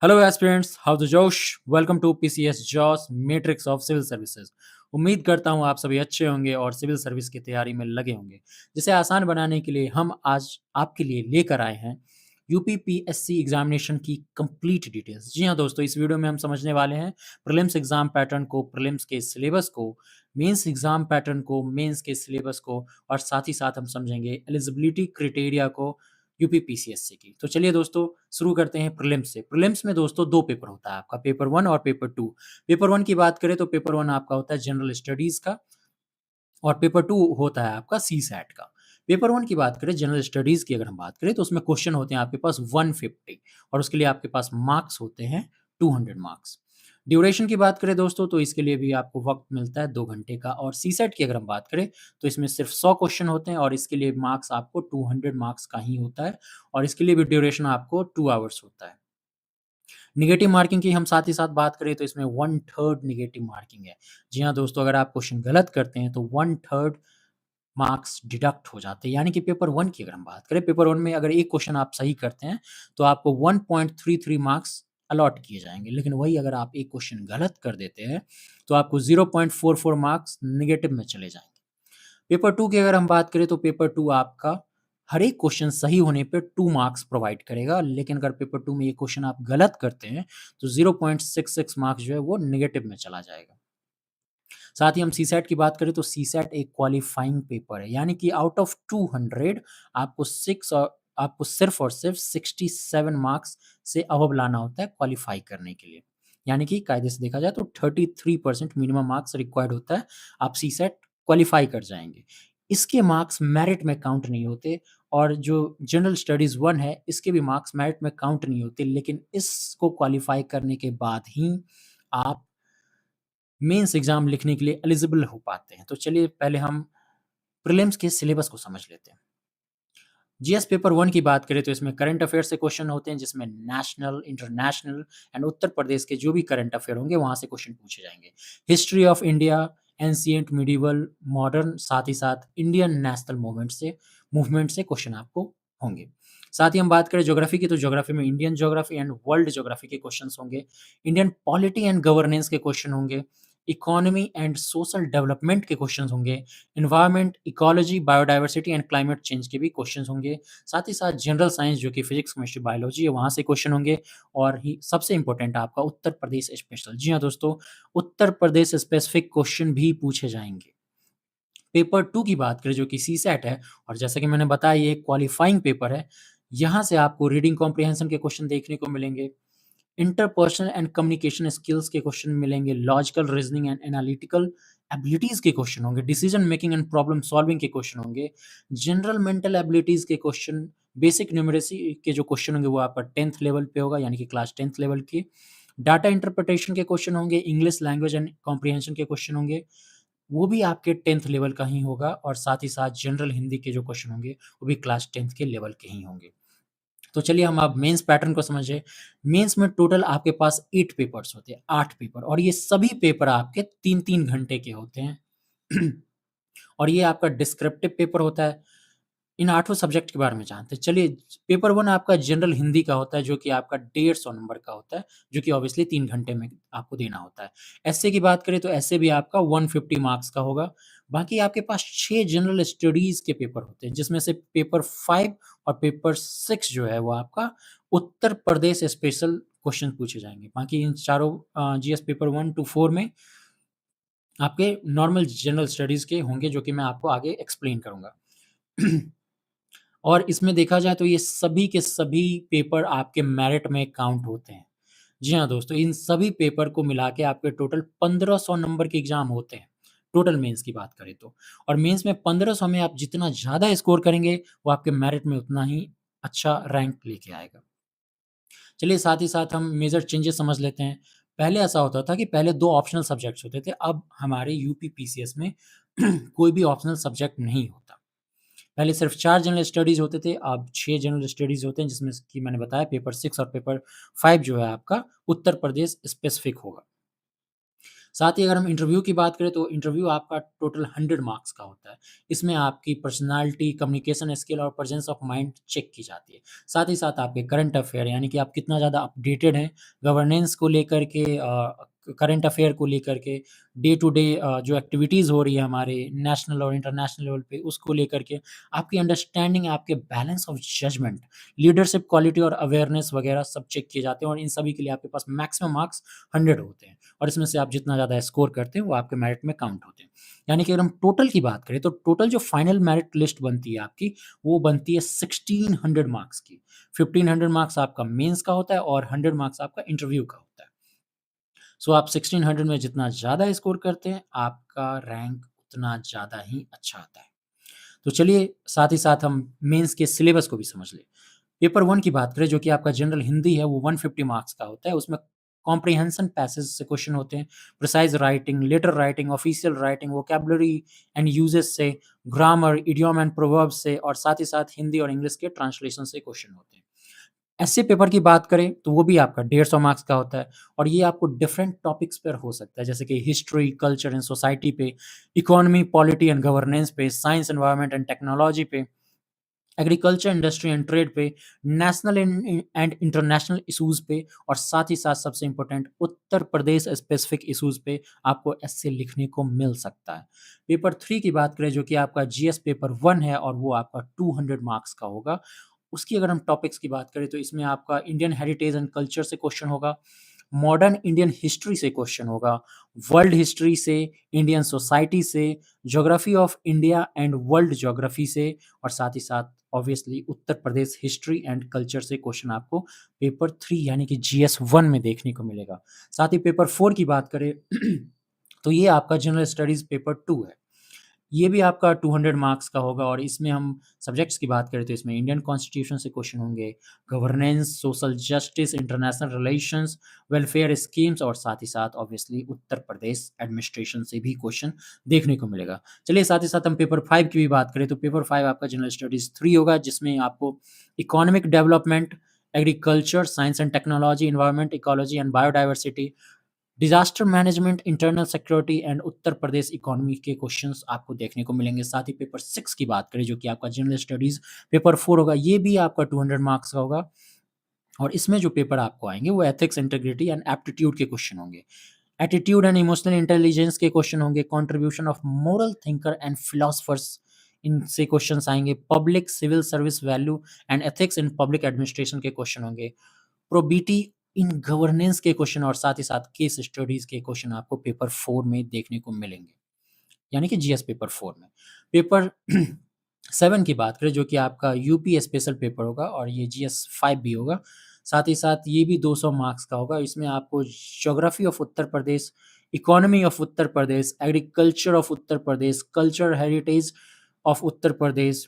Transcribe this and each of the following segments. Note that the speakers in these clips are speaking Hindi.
Hello aspirants, how the josh. Welcome to PCS joss matrix of civil services. उम्मीद करता हूँ आप सभी अच्छे होंगे और सिविल सर्विस की तैयारी में लगे होंगे। जिसे आसान बनाने के लिए हम आज आपके लिए लेकर आए हैं यूपीपीएससी एग्जामिनेशन की कंप्लीट डिटेल्स। जी हाँ दोस्तों, इस वीडियो में हम समझने वाले हैं प्रीलिम्स एग्जाम पैटर्न को, प्रीलिम्स के सिलेबस को, मेंस एग्जाम पैटर्न को, मेंस के सिलेबस को, और साथ ही साथ हम समझेंगे एलिजिबिलिटी क्राइटेरिया को यूपीपीसीएससी की। तो चलिए दोस्तों, शुरू करते हैं प्रीलिम्स से। प्रीलिम्स में दोस्तों दो पेपर होता है आपका, पेपर 1 और पेपर 2। पेपर 1 की बात करें तो पेपर 1 आपका होता है जनरल स्टडीज़ का, और पेपर 2 होता है आपका सीसैट का। पेपर 1 की बात करें, जनरल स्टडीज़ की अगर हम बात करें, तो उसमें क्वेश्चन होते हैं आपके पास 150, और उसके लिए आपके पास मार्क्स होते हैं 200 मार्क्स। ड्यूरेशन की बात करें दोस्तों, तो इसके लिए भी आपको वक़्त मिलता है 2 घंटे का, और सीसैट की अगर हम बात करें, तो इसमें सिर्फ 100 क्वेश्चन होते हैं, और इसके लिए मार्क्स आपको 200 मार्क्स का ही होता है, और इसके लिए भी ड्यूरेशन आपको 2 आवर्स होता है। नेगेटिव मार्किंग की हम साथ ही साथ बात करें, तो इसमें 1/3 नेगेटिव मार्किंग है। जी हाँ दोस्तों, अगर आप क्वेश्चन गलत करते हैं तो 1/3 मार्क्स डिडक्ट हो जाते हैं। यानी कि पेपर 1 की अगर हम बात करें, पेपर 1 में अगर एक क्वेश्चन आप सही करते हैं, तो आपको 1.33 मार्क्स अलॉट किए जाएँगे। लेकिन वही अगर आप एक क्वेश्चन गलत कर देते हैं, तो आपको 0.44 मार्क्स नेगेटिव में चले जाएँगे। पेपर 2 की अगर हम बात करें, तो पेपर 2 आपका हर एक क्वेश्चन सही होने पे 2 मार्क्स प्रोवाइड करेगा। लेकिन अगर पेपर 2 में ये क्वेश्चन आप गलत करते हैं, तो 0.66 मार्क्स जो है वो नेगेटिव में चला जाएगा। साथ ही हम सीसैट की बात करें, तो सीसैट एक क्वालिफाइंग पेपर है। यानी कि आउट ऑफ 200 आपको सिर्फ और सिर्फ 67 मार्क्स से अबव लाना होता है क्वालिफाई करने के लिए। यानी कि कायदे से देखा जाए तो 33% मिनिमम मार्क्स रिक्वायर्ड होता है, आप सीसैट क्वालिफाई कर जाएँगे। इसके मार्क्स मेरिट में काउंट नहीं होते, और जो जनरल स्टडीज़ 1 है, इसके भी मार्क्स मेरिट में काउंट नहीं होते, लेकिन इसको क्वालिफाई करने के बाद ही आप मेंस एग्ज़ाम लिखने के लिए एलिजिबल हो पाते हैं। तो चलिए पहले हम प्रीलिम्स के सिलेबस को समझ लेते हैं। जीएस पेपर 1 की बात करें, तो इसमें करंट अफेयर्स से क्वेश्चन होते हैं, जिसमें नेशनल, इंटरनेशनल एंड उत्तर प्रदेश के जो भी करंट अफेयर होंगे, वहाँ से क्वेश्चन पूछे जाएँगे। History of India, ancient, medieval, modern, साथ ही साथ इंडियन नेशनल मूवमेंट से क्वेश्चन आपको होंगे। साथ ही हम बात करें ज्योग्राफी की, तो ज्योग्राफी में Indian geography and world geography के क्वेश्चंस होंगे। इंडियन पॉलिटी एंड गवर्नेंस के क्वेश्चन होंगे। इकोनॉमी एंड सोशल डेवलपमेंट के क्वेश्चंस होंगे। Environment, ecology, biodiversity and climate change के भी क्वेश्चंस होंगे। साथ ही साथ जनरल साइंस, जो कि फिजिक्स, केमिस्ट्री, बायोलॉजी है, वहाँ से क्वेश्चन होंगे। और ही सबसे इम्पोर्टेंट आपका उत्तर प्रदेश स्पेशल। जी हाँ दोस्तों, उत्तर प्रदेश स्पेसिफिक क्वेश्चन भी पूछे जाएँगे। पेपर 2 की बात करें, जो कि सीसैट है, और जैसा कि मैंने बताया ये एक क्वालिफाइंग पेपर है। यहाँ से आपको रीडिंग कॉम्प्रिहेंशन के क्वेश्चन देखने को मिलेंगे। इंटरपर्सनल एंड कम्युनिकेशन स्किल्स के क्वेश्चन मिलेंगे, logical reasoning and analytical abilities के क्वेश्चन होंगे, decision making and problem solving के क्वेश्चन होंगे, जनरल मेंटल एबिलिटीज के क्वेश्चन, बेसिक न्यूमरेसी के जो क्वेश्चन होंगे वो आपका 10th लेवल पे होगा, यानी कि क्लास 10th लेवल के। डाटा इंटरप्रिटेशन के क्वेश्चन होंगे, इंग्लिश लैंग्वेज एंड कॉम्प्रिहेंशन के क्वेश्चन होंगे, वो भी आपके 10th लेवल का ही होगा, और साथ ही साथ जनरल हिंदी के जो क्वेश्चन होंगे वो भी क्लास 10th के लेवल के ही होंगे। तो चलिए हम अब मेंस पैटर्न को समझिए। मेंस में टोटल आपके पास 8 पेपर्स होते हैं, 8 पेपर, और ये सभी पेपर आपके 3-3 घंटे के होते हैं। और ये आपका डिस्क्रिप्टिव पेपर होता है। इन आठों सब्जेक्ट के बारे में जानते हैं। चलिए, पेपर 1 आपका जनरल हिंदी का होता है, जो कि आपका 150 नंबर का होता है, जो कि ऑब्वियसली 3 घंटे में आपको देना होता है। एस्से की बात करें, तो एस्से भी आपका 150 मार्क्स का होगा। बाकी आपके पास 6 जनरल स्टडीज़ के पेपर होते हैं, जिसमें से पेपर 5 और पेपर 6 जो है वो आपका उत्तर प्रदेश स्पेशल क्वेश्चन पूछे जाएँगे। बाकी इन चारों जीएस पेपर 1 टू 4 में आपके नॉर्मल जनरल स्टडीज़ के होंगे, जो कि मैं आपको आगे एक्सप्लेन करूँगा। और इसमें देखा जाए तो ये सभी के सभी पेपर आपके मेरिट में काउंट होते हैं। जी हाँ दोस्तों, इन सभी पेपर को मिला के आपके टोटल 1500 नंबर के एग्ज़ाम होते हैं, टोटल मेंस की बात करें तो। और मेंस में 1500 में आप जितना ज़्यादा स्कोर करेंगे, वो आपके मेरिट में उतना ही अच्छा रैंक लेके आएगा। चलिए साथ ही साथ हम मेजर चेंजेस समझ लेते हैं। पहले ऐसा होता था कि पहले 2 ऑप्शनल सब्जेक्ट्स होते थे, अब हमारे यूपी पीसीएस में कोई भी ऑप्शनल सब्जेक्ट नहीं होता। पहले सिर्फ 4 जनरल स्टडीज़ होते थे, अब 6 जनरल स्टडीज़ होते हैं, जिसमें कि मैंने बताया पेपर 6 और पेपर 5 जो है आपका उत्तर प्रदेश स्पेसिफिक होगा। साथ ही अगर हम इंटरव्यू की बात करें तो इंटरव्यू आपका टोटल 100 मार्क्स का होता है। इसमें आपकी पर्सनैलिटी, कम्युनिकेशन स्किल और प्रेजेंस ऑफ माइंड चेक की जाती है। साथ ही साथ आपके करंट अफ़ेयर यानी कि आप कितना ज़्यादा अपडेटेड हैं, गवर्नेंस को लेकर के करंट अफ़ेयर को लेकर के, डे टू डे जो एक्टिविटीज़ हो रही है हमारे नेशनल और इंटरनेशनल लेवल पे उसको लेकर के, आपकी अंडरस्टैंडिंग, आपके balance of judgement, leadership quality और अवेयरनेस वगैरह सब चेक किए जाते हैं और इन सभी के लिए आपके पास मैक्सिमम मार्क्स 100 होते हैं। और इसमें से आप जितना ज़्यादा स्कोर करते हैं, वो आपके मेरिट में काउंट होते हैं। यानी कि अगर हम टोटल की बात करें, तो टोटल जो फाइनल मेरिट लिस्ट बनती है आपकी, वो बनती है 1600 मार्क्स की। 1500 मार्क्स आपका मेंस का होता है और 100 मार्क्स आपका इंटरव्यू का होता है। सो आप 1600 में जितना ज़्यादा स्कोर करते हैं, आपका रैंक उतना ज़्यादा ही अच्छा आता है। तो चलिए साथ ही साथ हम मेंस के सिलेबस को भी समझ लें। पेपर 1 की बात करें जो कि आपका जनरल हिंदी है वो 150 मार्क्स का होता है। उसमें कॉम्प्रिहेंशन पैसेज से क्वेश्चन होते हैं, precise writing, letter writing, official writing, vocabulary and usages से, ग्रामर, इडियम एंड प्रोवर्ब्स से और साथ ही साथ हिंदी और इंग्लिश के ट्रांसलेशन से क्वेश्चन होते हैं। ऐसे पेपर की बात करें तो वो भी आपका 150 मार्क्स का होता है और ये आपको डिफरेंट टॉपिक्स पर हो सकता है जैसे कि हिस्ट्री, कल्चर एंड सोसाइटी पे, इकोनॉमी, पॉलिटी एंड गवर्नेंस पे, साइंस, एनवायरनमेंट एंड टेक्नोलॉजी पे, एग्रीकल्चर, इंडस्ट्री एंड ट्रेड पे, नेशनल एंड इंटरनेशनल इश्यूज़ पे और साथ ही साथ सबसे important Uttar Pradesh specific issues पे आपको एस्से लिखने को मिल सकता है। पेपर 3 की बात करें जो कि आपका जीएस पेपर 1 है और वो आपका 200 मार्क्स का होगा। उसकी अगर हम टॉपिक्स की बात करें तो इसमें आपका इंडियन हेरिटेज एंड कल्चर से क्वेश्चन होगा, मॉडर्न इंडियन हिस्ट्री से क्वेश्चन होगा, वर्ल्ड हिस्ट्री से, इंडियन सोसाइटी से, geography of India and world geography से और साथ ही साथ obviously Uttar Pradesh history and culture से क्वेश्चन आपको पेपर 3 यानी कि जीएस 1 में देखने को मिलेगा। साथ ही पेपर 4 की बात करें तो ये आपका जनरल स्टडीज़ पेपर 2 है। ये भी आपका 200 मार्क्स का होगा और इसमें हम सब्जेक्ट्स की बात करें तो इसमें इंडियन कॉन्स्टिट्यूशन से क्वेश्चन होंगे, governance, social justice, international relations, welfare schemes और साथ ही साथ ऑब्वियसली उत्तर प्रदेश एडमिनिस्ट्रेशन से भी क्वेश्चन देखने को मिलेगा। चलिए साथ ही साथ हम पेपर 5 की भी बात करें तो पेपर 5 आपका जनरल स्टडीज़ 3 होगा जिसमें आपको economic development, agriculture, science and technology, environment, ecology and biodiversity, disaster management, internal security and Uttar Pradesh economy के क्वेश्चंस आपको देखने को मिलेंगे। साथ ही पेपर 6 की बात करें जो कि आपका जनरल स्टडीज़ पेपर 4 होगा, ये भी आपका 200 मार्क्स का होगा और इसमें जो पेपर आपको आएँगे वो एथिक्स, इंटीग्रिटी एंड एप्टीट्यूड के क्वेश्चन होंगे। एटीट्यूड एंड इमोशनल इंटेलिजेंस के क्वेश्चन होंगे, contribution of moral thinker and philosophers इनसे क्वेश्चन्स आएँगे, public civil service value and ethics in public administration के क्वेश्चन होंगे। प्रोबेबिलिटी इन गवर्नेंस के क्वेश्चन और साथ ही साथ केस स्टडीज़ के क्वेश्चन आपको पेपर 4 में देखने को मिलेंगे, यानी कि जीएस पेपर 4 में। पेपर 7 की बात करें जो कि आपका यूपी स्पेशल पेपर होगा और ये जीएस 5 भी होगा। साथ ही साथ ये भी 200 मार्क्स का होगा। इसमें आपको geography of Uttar Pradesh, economy of Uttar Pradesh, agriculture of Uttar Pradesh, cultural heritage of Uttar Pradesh,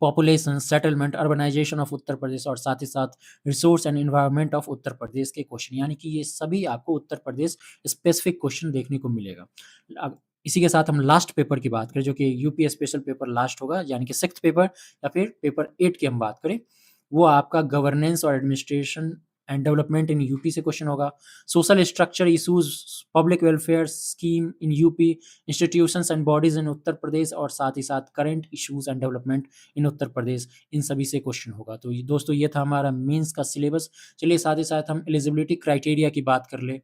population, settlement, urbanisation of Uttar Pradesh और साथ ही साथ resource and environment of Uttar Pradesh के क्वेश्चन यानी कि ये सभी आपको उत्तर प्रदेश स्पेसिफिक क्वेश्चन देखने को मिलेगा। अब इसी के साथ हम लास्ट पेपर की बात करें जो कि यूपी स्पेशल पेपर लास्ट होगा यानी कि 6th पेपर या फिर पेपर 8 की हम बात करें, वो आपका गवर्नेंस और administration and development in UP से क्वेश्चन होगा। Social structure issues, public welfare scheme in UP, institutions and bodies in Uttar Pradesh और साथ ही साथ current issues and development in Uttar Pradesh, इन सभी से क्वेश्चन होगा। तो ये दोस्तों ये था हमारा मेंस का सिलेबस। चलिए साथ ही साथ हम एलिजिबिलिटी क्राइटेरिया की बात कर लें।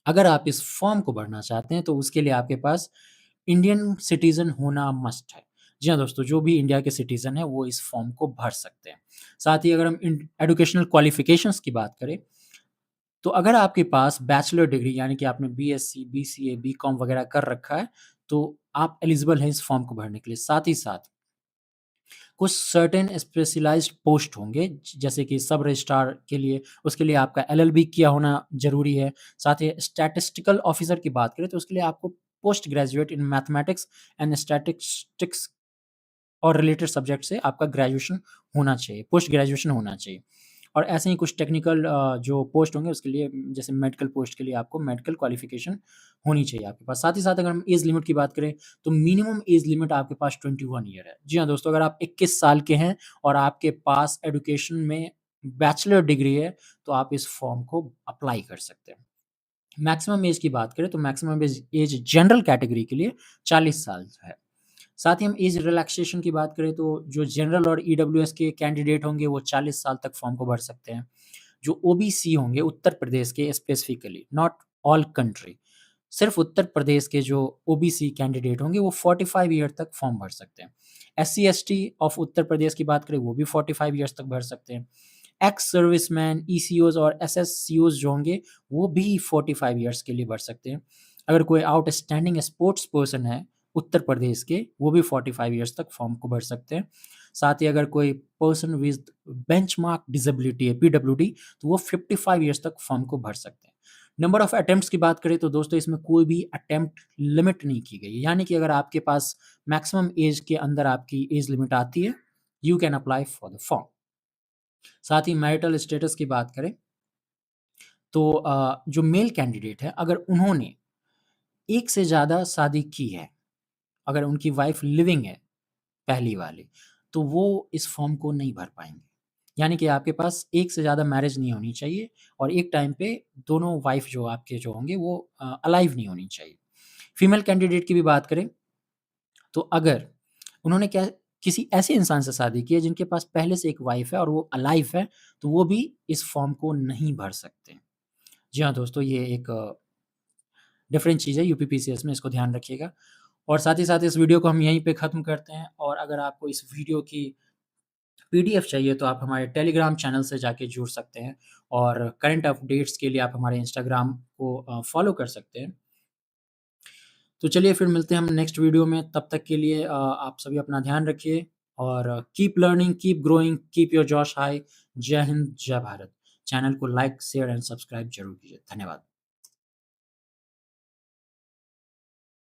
अगर आप इस फॉर्म को भरना चाहते हैं तो उसके लिए आपके पास इंडियन सिटीज़न होना मस्ट है। जी हाँ दोस्तों, जो भी इंडिया के सिटीज़न हैं वो इस फॉर्म को भर सकते हैं। साथ ही अगर हम एजुकेशनल क्वालिफ़िकेशंस की बात करें, तो अगर आपके पास बैचलर डिग्री यानी कि आपने बीएससी, बीसीए, बीकॉम वगैरह कर रखा है, तो आप एलिजिबल हैं इस फॉर्म को भरने के लिए। साथ ही साथ कुछ सर्टेन स्पेशलाइज़्ड पोस्ट होंगे जैसे कि सब रजिस्ट्रार के लिए, उसके लिए आपका एलएलबी किया होना ज़रूरी है। साथ ही स्टैटिस्टिकल ऑफिसर की बात करें तो उसके लिए आपको post graduate in mathematics and statistics और रिलेटेड सब्जेक्ट से आपका ग्रेजुएशन होना चाहिए, पोस्ट ग्रेजुएशन होना चाहिए। और ऐसे ही कुछ टेक्निकल जो पोस्ट होंगे उसके लिए जैसे मेडिकल पोस्ट के लिए आपको मेडिकल क्वालिफ़िकेशन होनी चाहिए आपके पास। साथ ही साथ अगर हम एज लिमिट की बात करें तो मिनिमम एज लिमिट आपके पास 21 ईयर है। जी हाँ दोस्तों, अगर आप 21 साल के हैं और आपके पास एजुकेशन में बैचलर डिग्री है, तो आप इस फॉर्म को अप्लाई कर सकते हैं। मैक्सिमम एज की बात करें तो maximum age age general category के लिए 40 साल है। साथ ही हम एज रिलैक्सेशन की बात करें तो जो जनरल और ईडब्ल्यूएस के कैंडिडेट होंगे वो 40 साल तक फॉर्म को भर सकते हैं। जो ओबीसी होंगे उत्तर प्रदेश के स्पेसिफिकली, नॉट ऑल कंट्री, सिर्फ उत्तर प्रदेश के जो ओबीसी कैंडिडेट होंगे वो 45 ईयर तक फॉर्म भर सकते हैं। एससी एसटी ऑफ उत्तर प्रदेश की बात करें वो भी 45 ईयर्स तक भर सकते हैं। एक्स सर्विसमैन, ईसीओज और एसएससीओज जो होंगे वो भी 45 ईयर्स के लिए भर सकते हैं। अगर कोई आउटस्टैंडिंग स्पोर्ट्स पर्सन है उत्तर प्रदेश के, वो भी 45 ईयर्स तक फॉर्म को भर सकते हैं। साथ ही अगर कोई पर्सन विद बेंचमार्क डिसेबिलिटी है पीडब्ल्यूडी, तो वो 55 ईयर्स तक फॉर्म को भर सकते हैं। नंबर ऑफ अटेम्प्ट्स की बात करें तो दोस्तों इसमें कोई भी अटेम्प्ट लिमिट नहीं की गई है, यानी कि अगर आपके पास मैक्सिमम एज के अंदर आपकी एज लिमिट आती है, you can apply for the form. साथ ही मैरिटल स्टेटस की बात करें तो जो मेल कैंडिडेट है अगर उन्होंने एक से ज़्यादा शादी की है, अगर उनकी वाइफ लिविंग है पहली वाली, तो वो इस फॉर्म को नहीं भर पाएँगे। यानी कि आपके पास एक से ज़्यादा मैरिज नहीं होनी चाहिए और एक टाइम पे दोनों वाइफ जो आपके जो होंगे वो अलाइव नहीं होनी चाहिए। फीमेल कैंडिडेट की भी बात करें तो अगर उन्होंने क्या किसी ऐसे इंसान से शादी की है जिनके पास पहले से एक वाइफ है और वो अलाइव है, तो वो भी इस फॉर्म को नहीं भर सकते। जी हाँ दोस्तों, ये एक डिफरेंट चीज़ है यूपीपीसीएस में, इसको ध्यान रखिएगा। और साथ ही साथ इस वीडियो को हम यहीं पे ख़त्म करते हैं और अगर आपको इस वीडियो की पीडीएफ चाहिए तो आप हमारे टेलीग्राम चैनल से जाके जुड़ सकते हैं और करंट अपडेट्स के लिए आप हमारे इंस्टाग्राम को फॉलो कर सकते हैं। तो चलिए फिर मिलते हैं हम नेक्स्ट वीडियो में, तब तक के लिए आप सभी अपना ध्यान रखिए और keep learning, keep growing, keep your Josh high. जय हिंद, जय भारत। चैनल को लाइक, शेयर एंड सब्सक्राइब ज़रूर कीजिए। धन्यवाद।